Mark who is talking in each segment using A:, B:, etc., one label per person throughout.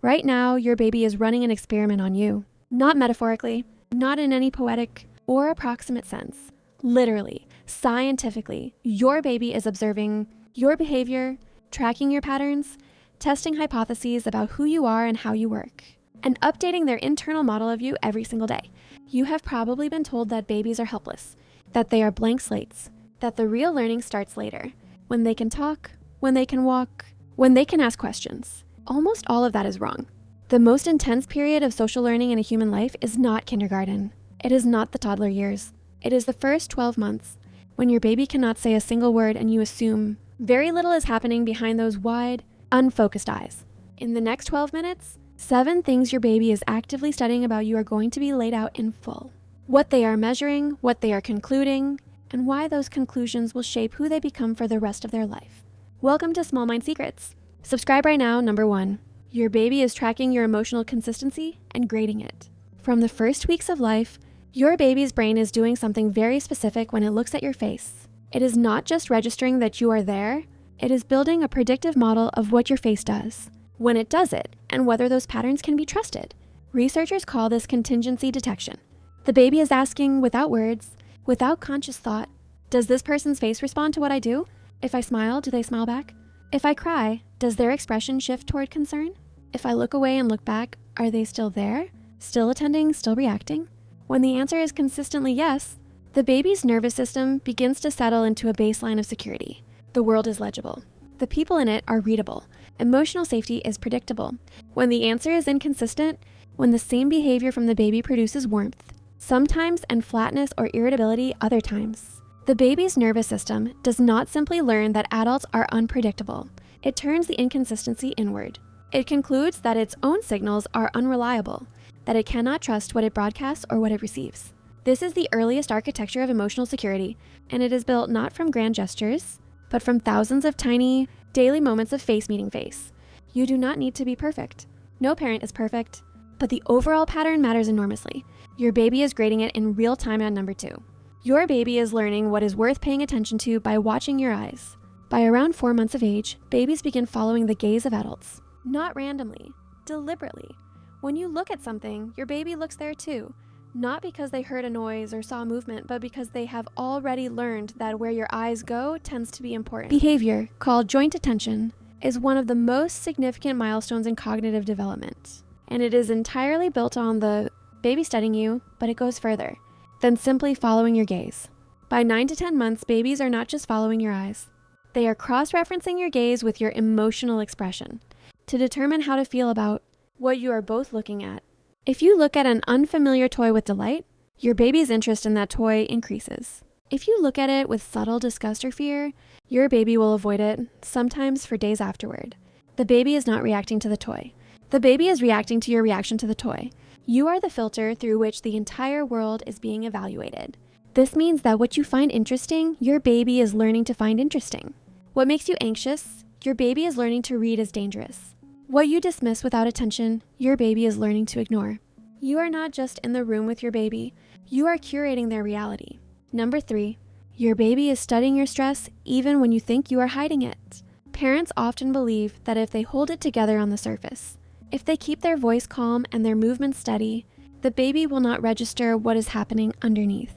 A: Right now, your baby is running an experiment on you. Not metaphorically, not in any poetic or approximate sense. Literally, scientifically, your baby is observing your behavior, tracking your patterns, testing hypotheses about who you are and how you work, and updating their internal model of you every single day. You have probably been told that babies are helpless, that they are blank slates, that the real learning starts later, when they can talk, when they can walk, when they can ask questions. Almost all of that is wrong. The most intense period of social learning in a human life is not kindergarten. It is not the toddler years. It is the first 12 months, when your baby cannot say a single word and you assume very little is happening behind those wide, unfocused eyes. In the next 12 minutes, 7 things your baby is actively studying about you are going to be laid out in full. What they are measuring, what they are concluding, and why those conclusions will shape who they become for the rest of their life. Welcome to Small Mind Secrets. Subscribe right now. Number 1. Your baby is tracking your emotional consistency and grading it. From the first weeks of life, your baby's brain is doing something very specific when it looks at your face. It is not just registering that you are there, it is building a predictive model of what your face does, when it does it, and whether those patterns can be trusted. Researchers call this contingency detection. The baby is asking, without words, without conscious thought, does this person's face respond to what I do? If I smile, do they smile back? If I cry, does their expression shift toward concern? If I look away and look back, are they still there? Still attending, still reacting? When the answer is consistently yes, the baby's nervous system begins to settle into a baseline of security. The world is legible. The people in it are readable. Emotional safety is predictable. When the answer is inconsistent, when the same behavior from the baby produces warmth, sometimes, and flatness or irritability other times, the baby's nervous system does not simply learn that adults are unpredictable. It turns the inconsistency inward. It concludes that its own signals are unreliable, that it cannot trust what it broadcasts or what it receives. This is the earliest architecture of emotional security, and it is built not from grand gestures, but from thousands of tiny, daily moments of face meeting face. You do not need to be perfect. No parent is perfect, but the overall pattern matters enormously. Your baby is grading it in real time at number 2. Your baby is learning what is worth paying attention to by watching your eyes. By around 4 months of age, babies begin following the gaze of adults. Not randomly, deliberately. When you look at something, your baby looks there too. Not because they heard a noise or saw movement, but because they have already learned that where your eyes go tends to be important. Behavior, called joint attention, is one of the most significant milestones in cognitive development. And it is entirely built on the baby studying you, but it goes further than simply following your gaze. By 9 to 10 months, babies are not just following your eyes. They are cross-referencing your gaze with your emotional expression to determine how to feel about what you are both looking at. If you look at an unfamiliar toy with delight, your baby's interest in that toy increases. If you look at it with subtle disgust or fear, your baby will avoid it, sometimes for days afterward. The baby is not reacting to the toy. The baby is reacting to your reaction to the toy. You are the filter through which the entire world is being evaluated. This means that what you find interesting, your baby is learning to find interesting. What makes you anxious, your baby is learning to read as dangerous. What you dismiss without attention, your baby is learning to ignore. You are not just in the room with your baby, you are curating their reality. Number 3, your baby is studying your stress even when you think you are hiding it. Parents often believe that if they hold it together on the surface, if they keep their voice calm and their movements steady, the baby will not register what is happening underneath.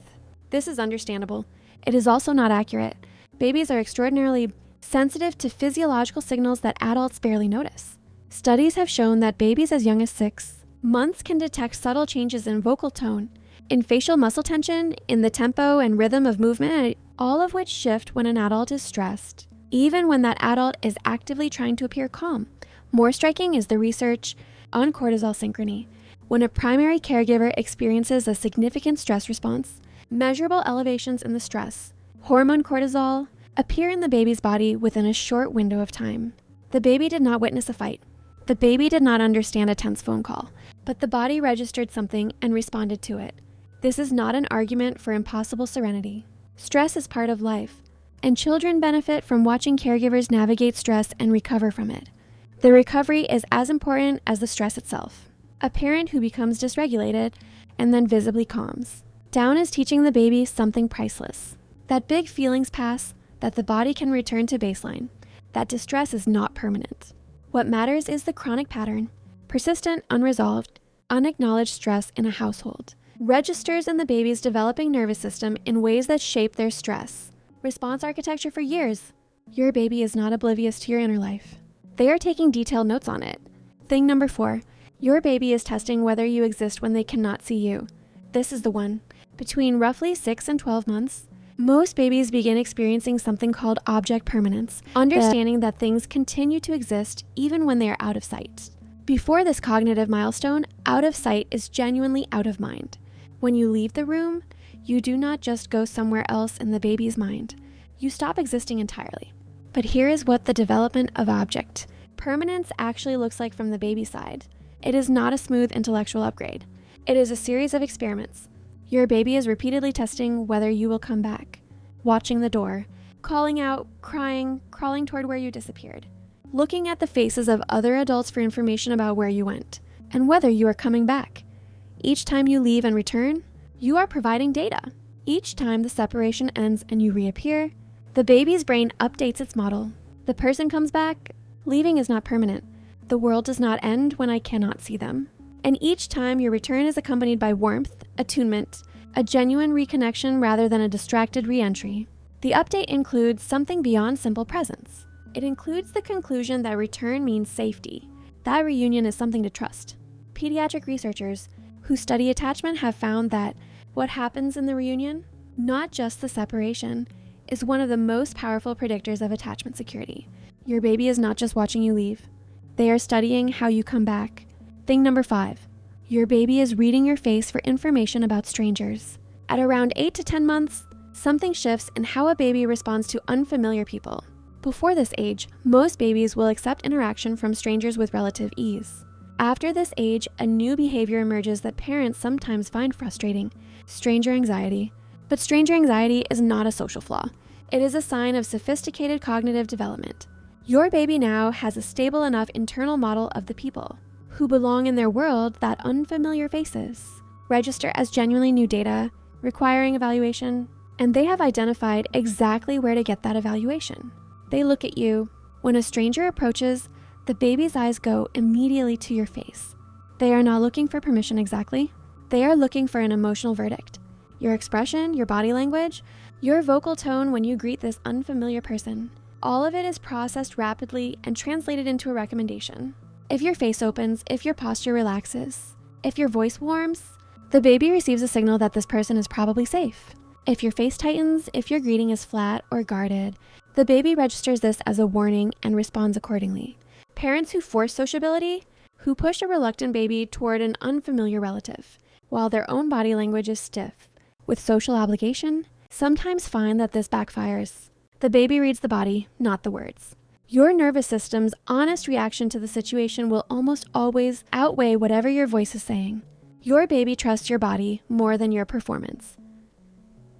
A: This is understandable. It is also not accurate. Babies are extraordinarily sensitive to physiological signals that adults barely notice. Studies have shown that babies as young as 6 months can detect subtle changes in vocal tone, in facial muscle tension, in the tempo and rhythm of movement, all of which shift when an adult is stressed, even when that adult is actively trying to appear calm. More striking is the research on cortisol synchrony. When a primary caregiver experiences a significant stress response, measurable elevations in the stress hormone cortisol appear in the baby's body within a short window of time. The baby did not witness a fight. The baby did not understand a tense phone call, but the body registered something and responded to it. This is not an argument for impossible serenity. Stress is part of life, and children benefit from watching caregivers navigate stress and recover from it. The recovery is as important as the stress itself. A parent who becomes dysregulated and then visibly calms down is teaching the baby something priceless. That big feelings pass, that the body can return to baseline, that distress is not permanent. What matters is the chronic pattern, persistent, unresolved, unacknowledged stress in a household, registers in the baby's developing nervous system in ways that shape their stress response architecture for years. Your baby is not oblivious to your inner life. They are taking detailed notes on it. Thing number 4, your baby is testing whether you exist when they cannot see you. This is the one. Between roughly 6 and 12 months, most babies begin experiencing something called object permanence, understanding that things continue to exist even when they are out of sight. Before this cognitive milestone, out of sight is genuinely out of mind. When you leave the room, you do not just go somewhere else in the baby's mind. You stop existing entirely. But here is what the development of object permanence actually looks like from the baby side. It is not a smooth intellectual upgrade. It is a series of experiments. Your baby is repeatedly testing whether you will come back, watching the door, calling out, crying, crawling toward where you disappeared, looking at the faces of other adults for information about where you went, and whether you are coming back. Each time you leave and return, you are providing data. Each time the separation ends and you reappear, the baby's brain updates its model. The person comes back. Leaving is not permanent. The world does not end when I cannot see them. And each time your return is accompanied by warmth, attunement, a genuine reconnection rather than a distracted re-entry. The update includes something beyond simple presence. It includes the conclusion that return means safety. That reunion is something to trust. Pediatric researchers who study attachment have found that what happens in the reunion, not just the separation, is one of the most powerful predictors of attachment security. Your baby is not just watching you leave. They are studying how you come back. Thing number 5, your baby is reading your face for information about strangers. At around 8 to 10 months, something shifts in how a baby responds to unfamiliar people. Before this age, most babies will accept interaction from strangers with relative ease. After this age, a new behavior emerges that parents sometimes find frustrating: stranger anxiety. But stranger anxiety is not a social flaw. It is a sign of sophisticated cognitive development. Your baby now has a stable enough internal model of the people who belong in their world that unfamiliar faces register as genuinely new data, requiring evaluation, and they have identified exactly where to get that evaluation. They look at you. When a stranger approaches, the baby's eyes go immediately to your face. They are not looking for permission exactly. They are looking for an emotional verdict. Your expression, your body language, your vocal tone when you greet this unfamiliar person. All of it is processed rapidly and translated into a recommendation. If your face opens, if your posture relaxes, if your voice warms, the baby receives a signal that this person is probably safe. If your face tightens, if your greeting is flat or guarded, the baby registers this as a warning and responds accordingly. Parents who force sociability, who push a reluctant baby toward an unfamiliar relative, while their own body language is stiff with social obligation, sometimes find that this backfires. The baby reads the body, not the words. Your nervous system's honest reaction to the situation will almost always outweigh whatever your voice is saying. Your baby trusts your body more than your performance.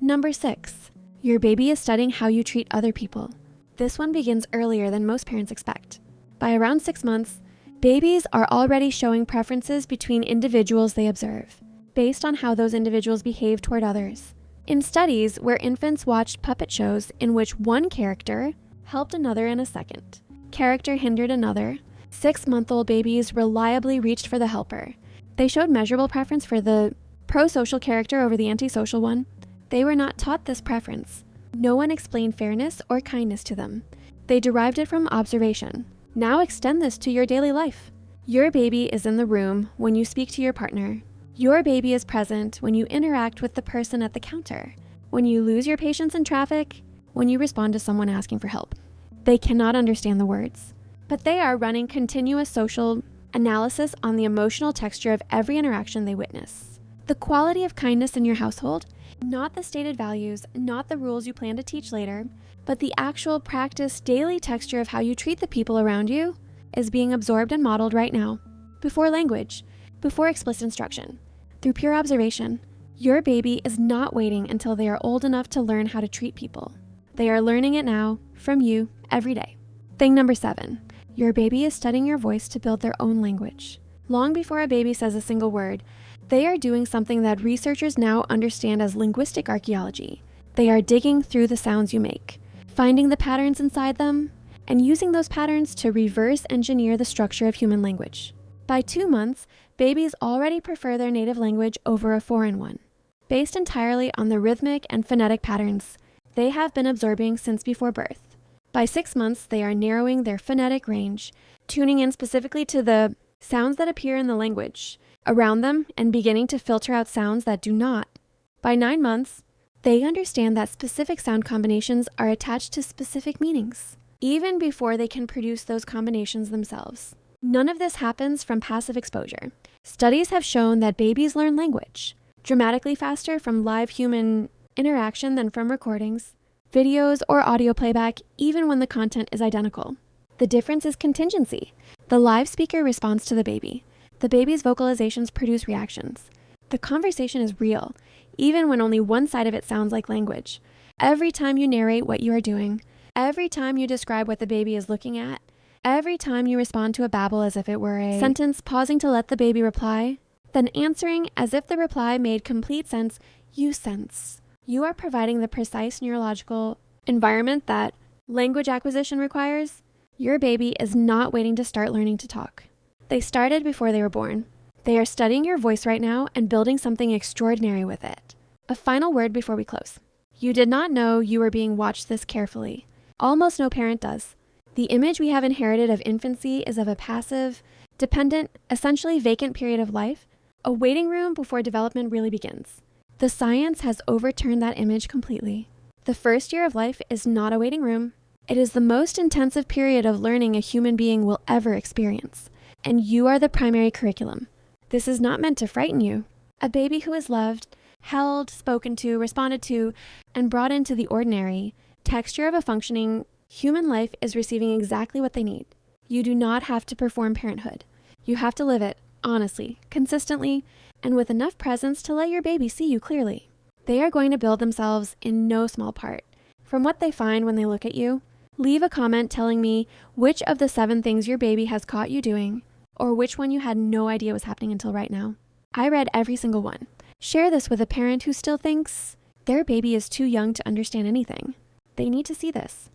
A: Number 6, your baby is studying how you treat other people. This one begins earlier than most parents expect. By around 6 months, babies are already showing preferences between individuals they observe, based on how those individuals behave toward others. In studies where infants watched puppet shows in which one character helped another in a second, character hindered another, 6-month-old babies reliably reached for the helper. They showed measurable preference for the pro-social character over the antisocial one. They were not taught this preference. No one explained fairness or kindness to them. They derived it from observation. Now extend this to your daily life. Your baby is in the room when you speak to your partner. Your baby is present when you interact with the person at the counter, when you lose your patience in traffic, when you respond to someone asking for help. They cannot understand the words, but they are running continuous social analysis on the emotional texture of every interaction they witness. The quality of kindness in your household, not the stated values, not the rules you plan to teach later, but the actual practice daily texture of how you treat the people around you, is being absorbed and modeled right now, before language, before explicit instruction, through pure observation. Your baby is not waiting until they are old enough to learn how to treat people. They are learning it now, from you, every day. Thing number 7, your baby is studying your voice to build their own language. Long before a baby says a single word, they are doing something that researchers now understand as linguistic archaeology. They are digging through the sounds you make, finding the patterns inside them, and using those patterns to reverse engineer the structure of human language. By 2 months, babies already prefer their native language over a foreign one. Based entirely on the rhythmic and phonetic patterns they have been absorbing since before birth. By 6 months, they are narrowing their phonetic range, tuning in specifically to the sounds that appear in the language around them and beginning to filter out sounds that do not. By 9 months, they understand that specific sound combinations are attached to specific meanings, even before they can produce those combinations themselves. None of this happens from passive exposure. Studies have shown that babies learn language dramatically faster from live human interaction than from recordings, videos, or audio playback, even when the content is identical. The difference is contingency. The live speaker responds to the baby. The baby's vocalizations produce reactions. The conversation is real, even when only one side of it sounds like language. Every time you narrate what you are doing, every time you describe what the baby is looking at, every time you respond to a babble as if it were a sentence, pausing to let the baby reply, then answering as if the reply made complete sense, you sense. You are providing the precise neurological environment that language acquisition requires. Your baby is not waiting to start learning to talk. They started before they were born. They are studying your voice right now and building something extraordinary with it. A final word before we close. You did not know you were being watched this carefully. Almost no parent does. The image we have inherited of infancy is of a passive, dependent, essentially vacant period of life, a waiting room before development really begins. The science has overturned that image completely. The first year of life is not a waiting room. It is the most intensive period of learning a human being will ever experience, and you are the primary curriculum. This is not meant to frighten you. A baby who is loved, held, spoken to, responded to, and brought into the ordinary texture of a functioning human life is receiving exactly what they need. You do not have to perform parenthood. You have to live it, honestly, consistently, and with enough presence to let your baby see you clearly. They are going to build themselves in no small part from what they find when they look at you. Leave a comment telling me which of the 7 things your baby has caught you doing, or which one you had no idea was happening until right now. I read every single one. Share this with a parent who still thinks their baby is too young to understand anything. They need to see this.